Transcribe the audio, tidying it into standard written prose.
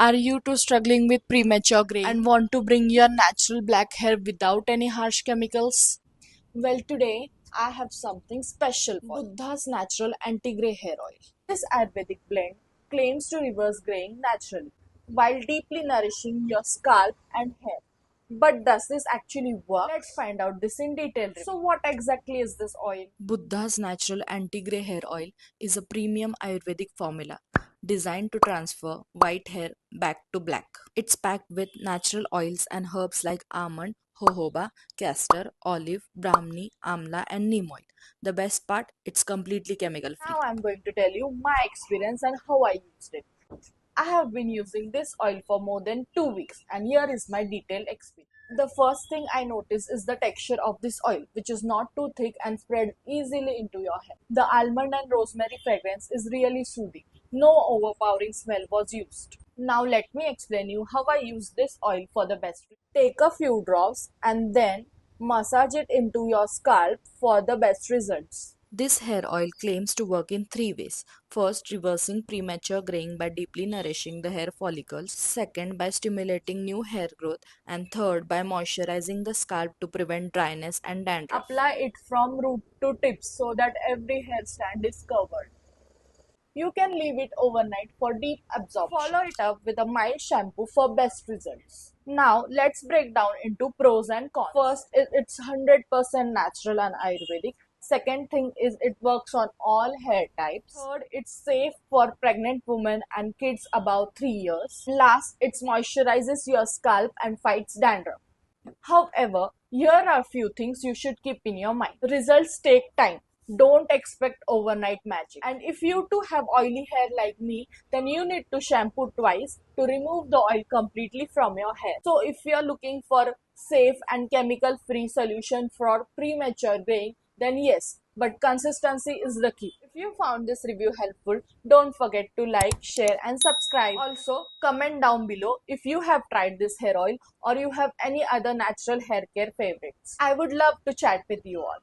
Are you too struggling with premature graying and want to bring your natural black hair without any harsh chemicals? Well, today I have something special for you. Buddha's Natural Anti-Grey Hair Oil. This Ayurvedic blend claims to reverse graying naturally while deeply nourishing your scalp and hair. But does this actually work? Let's find out this in detail. So, what exactly is this oil? Buddha's Natural Anti-Grey Hair Oil is a premium Ayurvedic formula designed to transfer white hair back to black. It's packed with natural oils and herbs like almond, jojoba, castor, olive, brahmi, amla, and neem oil. The best part, it's completely chemical free. Now I'm going to tell you my experience and how I used it. I have been using this oil for more than 2 weeks, and here is my detailed experience. The first thing I notice is the texture of this oil, which is not too thick and spread easily into your hair. The almond and rosemary fragrance is really soothing. No overpowering smell was used. Now let me explain you how I use this oil for the best. Take a few drops and then massage it into your scalp for the best results. This hair oil claims to work in three ways. First, reversing premature graying by deeply nourishing the hair follicles. Second, by stimulating new hair growth. And third, by moisturizing the scalp to prevent dryness and dandruff. Apply it from root to tips so that every hair strand is covered. You can leave it overnight for deep absorption. Follow it up with a mild shampoo for best results. Now, let's break down into pros and cons. First, it's 100% natural and Ayurvedic. Second thing is it works on all hair types. Third, it's safe for pregnant women and kids above 3 years. Last, it moisturizes your scalp and fights dandruff. However, here are a few things you should keep in your mind. Results take time. Don't expect overnight magic. And if you too have oily hair like me, then you need to shampoo twice to remove the oil completely from your hair. So if you're looking for safe and chemical free solution for premature graying, then yes, but consistency is the key. If you found this review helpful, don't forget to like, share and subscribe. Also, comment down below if you have tried this hair oil or you have any other natural hair care favorites. I would love to chat with you all.